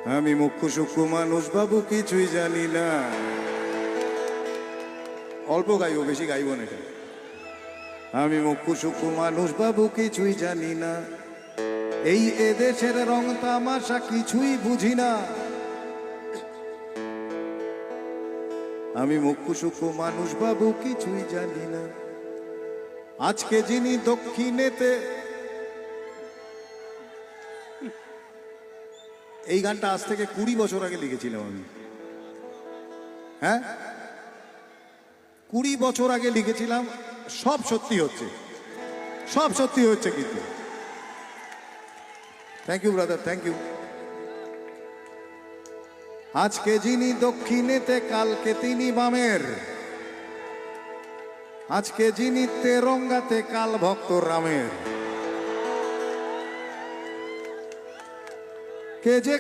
আমি মুখ্য সূক্ষ্ম মানুষ বাবু, কিছুই জানি না। অল্প গাইব, বেশি গাইব না। আমি মুখ্য সূক্ষ্ম মানুষ বাবু, কিছুই জানি না। এই এদেশের রং তামাশা কিছুই বুঝি না। আমি মুখ্য সূক্ষ্ম মানুষ বাবু, কিছুই জানি না। আজকে যিনি দক্ষিণেতে, এই গানটা আজ থেকে 20 বছর আগে লিখেছিলাম আমি। হ্যাঁ, 20 বছর আগে লিখেছিলাম। সব সত্যি হচ্ছে, সব সত্যি হচ্ছে। কিন্তু thank you brother, thank you. আজকে যিনি দক্ষিণেতে, কালকে তিনি বামের। আজকে যিনি তেরঙ্গাতে, কাল ভক্ত রামের। কে যে